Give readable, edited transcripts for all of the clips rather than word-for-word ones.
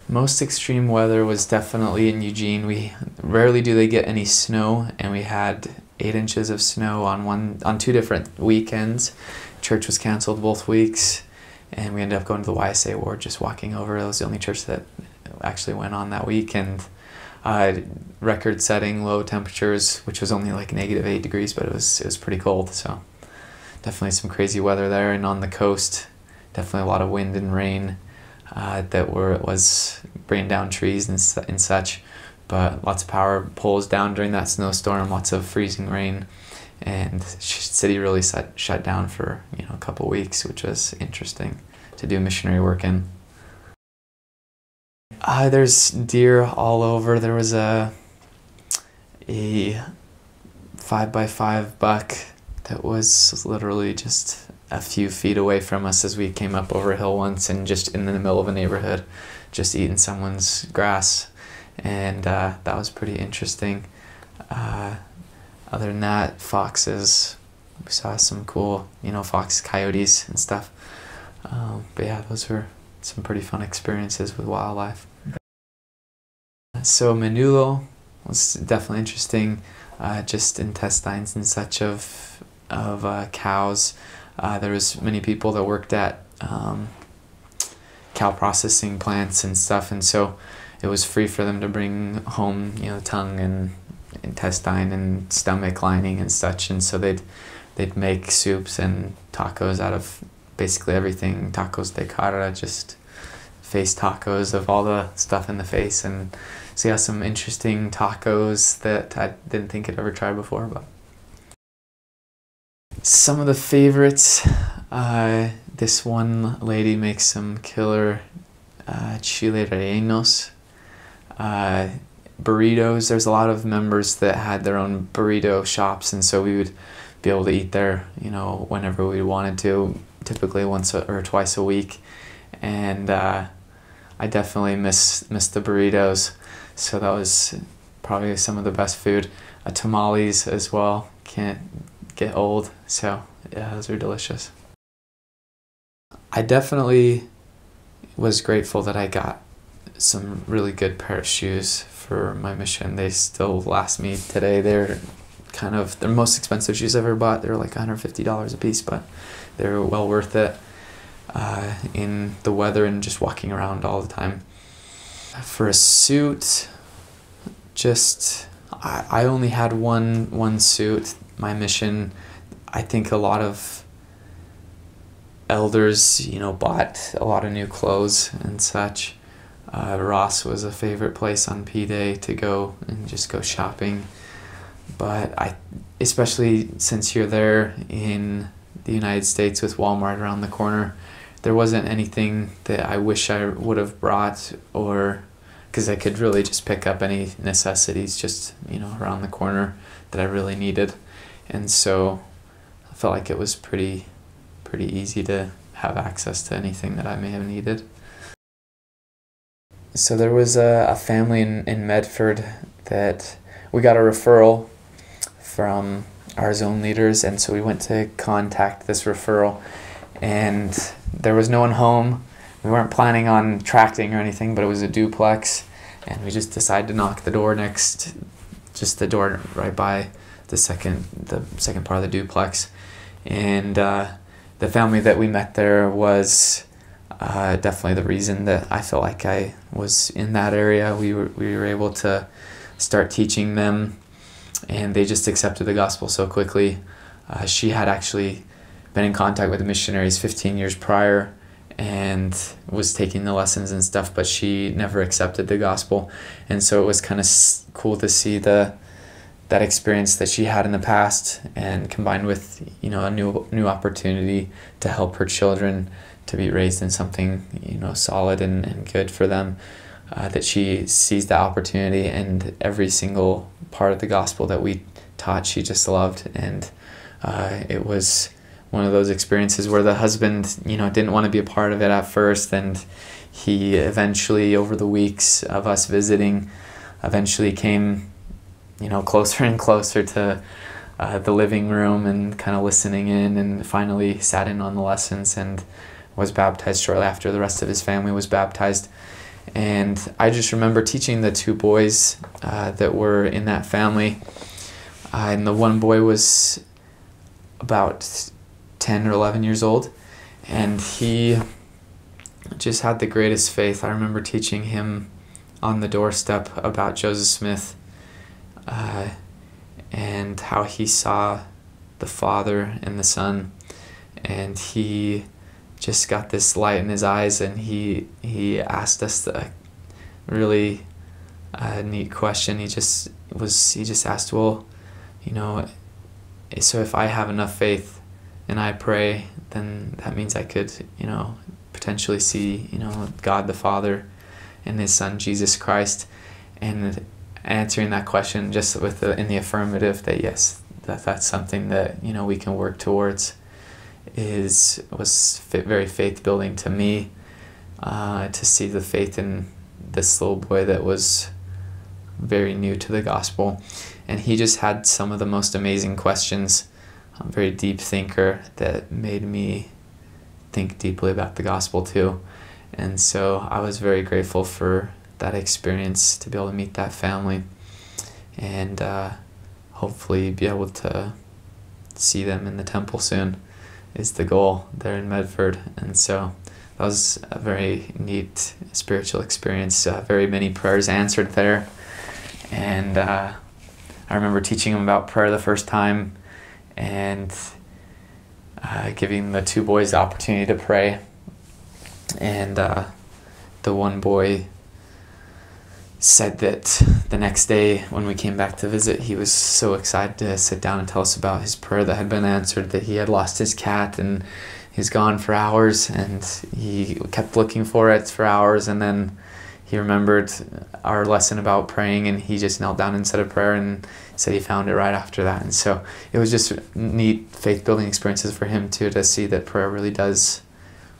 Most extreme weather was definitely in Eugene. We rarely do they get any snow, and we had 8 inches of snow on 2 different weekends. Church was canceled both weeks, and we ended up going to the YSA ward, just walking over. It was the only church that actually went on that week, and record-setting low temperatures, which was only like -8 degrees, but it was pretty cold. So definitely some crazy weather there, and on the coast, definitely a lot of wind and rain. That was bringing down trees and such, but lots of power poles down during that snowstorm, lots of freezing rain, and city really shut down for a couple weeks, which was interesting to do missionary work in. There's deer all over. There was a 5x5 buck that was literally just a few feet away from us as we came up over a hill once, and just in the middle of a neighborhood, just eating someone's grass, and that was pretty interesting. Other than that, foxes, we saw some cool, fox, coyotes and stuff. But yeah, those were some pretty fun experiences with wildlife. So Manul was definitely interesting, just intestines and such of cows. There was many people that worked at cow processing plants and stuff, and so it was free for them to bring home, tongue and intestine and stomach lining and such, and so they'd make soups and tacos out of basically everything. Tacos de cara, just face tacos of all the stuff in the face, and so yeah, some interesting tacos that I didn't think I'd ever tried before. But some of the favorites, this one lady makes some killer chile rellenos, burritos. There's a lot of members that had their own burrito shops, and so we would be able to eat there, whenever we wanted to, typically once or twice a week. And I definitely miss the burritos, so that was probably some of the best food. Tamales as well, can't get old, so yeah, those are delicious. I definitely was grateful that I got some really good pair of shoes for my mission. They still last me today. They're the most expensive shoes I've ever bought. They're like $150 a piece, but they're well worth it in the weather and just walking around all the time. For a suit, I only had one suit. My mission, I think a lot of elders, bought a lot of new clothes and such. Ross was a favorite place on P-Day to go and just go shopping. But especially since you're there in the United States with Walmart around the corner, there wasn't anything that I wish I would have brought, or because I could really just pick up any necessities just, around the corner that I really needed. And so I felt like it was pretty easy to have access to anything that I may have needed. So there was a family in Medford that we got a referral from our zone leaders, and so we went to contact this referral, and there was no one home. We weren't planning on tracting or anything, but it was a duplex, and we just decided to knock the door next, just the door right by the second part of the duplex. And the family that we met there was definitely the reason that I felt like I was in that area. We were able to start teaching them, and they just accepted the gospel so quickly. She had actually been in contact with the missionaries 15 years prior and was taking the lessons and stuff, but she never accepted the gospel. And so it was kind of cool to see that experience that she had in the past, and combined with a new opportunity to help her children to be raised in something solid and good for them, that she seized the opportunity, and every single part of the gospel that we taught she just loved. And it was one of those experiences where the husband didn't want to be a part of it at first, and he eventually, over the weeks of us visiting, eventually came closer and closer to the living room and kind of listening in, and finally sat in on the lessons and was baptized shortly after the rest of his family was baptized. And I just remember teaching the two boys that were in that family. And the one boy was about 10 or 11 years old, and he just had the greatest faith. I remember teaching him on the doorstep about Joseph Smith and how he saw the Father and the Son, and he just got this light in his eyes, and he asked us a really neat question. He just asked, well, you know, so if I have enough faith and I pray, then that means I could, you know, potentially see, you know, God the Father and His Son Jesus Christ. And answering that question just in the affirmative, that yes, that's something that, you know, we can work towards, was very faith building to me, to see the faith in this little boy that was very new to the gospel. And he just had some of the most amazing questions, a very deep thinker that made me think deeply about the gospel too. And so I was very grateful for that experience, to be able to meet that family, and hopefully be able to see them in the temple soon is the goal there in Medford. And so that was a very neat spiritual experience, very many prayers answered there. And I remember teaching them about prayer the first time, and giving the two boys the opportunity to pray. And the one boy said that the next day when we came back to visit, he was so excited to sit down and tell us about his prayer that had been answered, that he had lost his cat and he's gone for hours, and he kept looking for it for hours, and then he remembered our lesson about praying, and he just knelt down and said a prayer and said he found it right after that. And so it was just neat faith-building experiences for him too, to see that prayer really does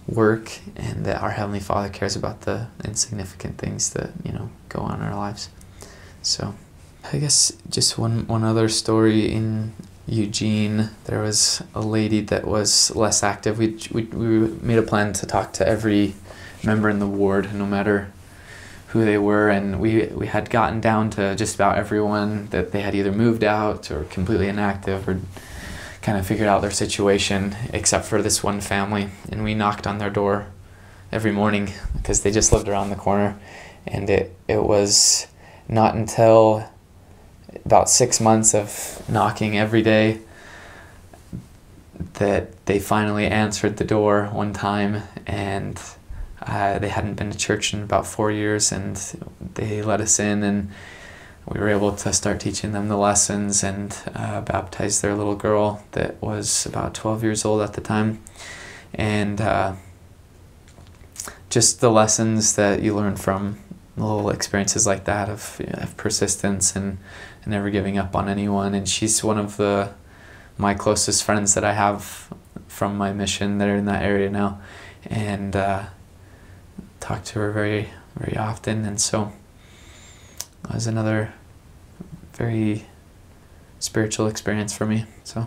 work, and that our Heavenly Father cares about the insignificant things that, you know, go on in our lives. So I guess just one other story. In Eugene, there was a lady that was less active. We made a plan to talk to every member in the ward, no matter who they were, and we had gotten down to just about everyone, that they had either moved out or completely inactive or kind of figured out their situation, except for this one family. And we knocked on their door every morning because they just lived around the corner. And it was not until about 6 months of knocking every day that they finally answered the door one time. And they hadn't been to church in about 4 years, and they let us in, and we were able to start teaching them the lessons, and baptize their little girl that was about 12 years old at the time. And just the lessons that you learn from little experiences like that of persistence and never giving up on anyone. And she's one of my closest friends that I have from my mission there in that area now, and talk to her very, very often. And so it was another very spiritual experience for me. So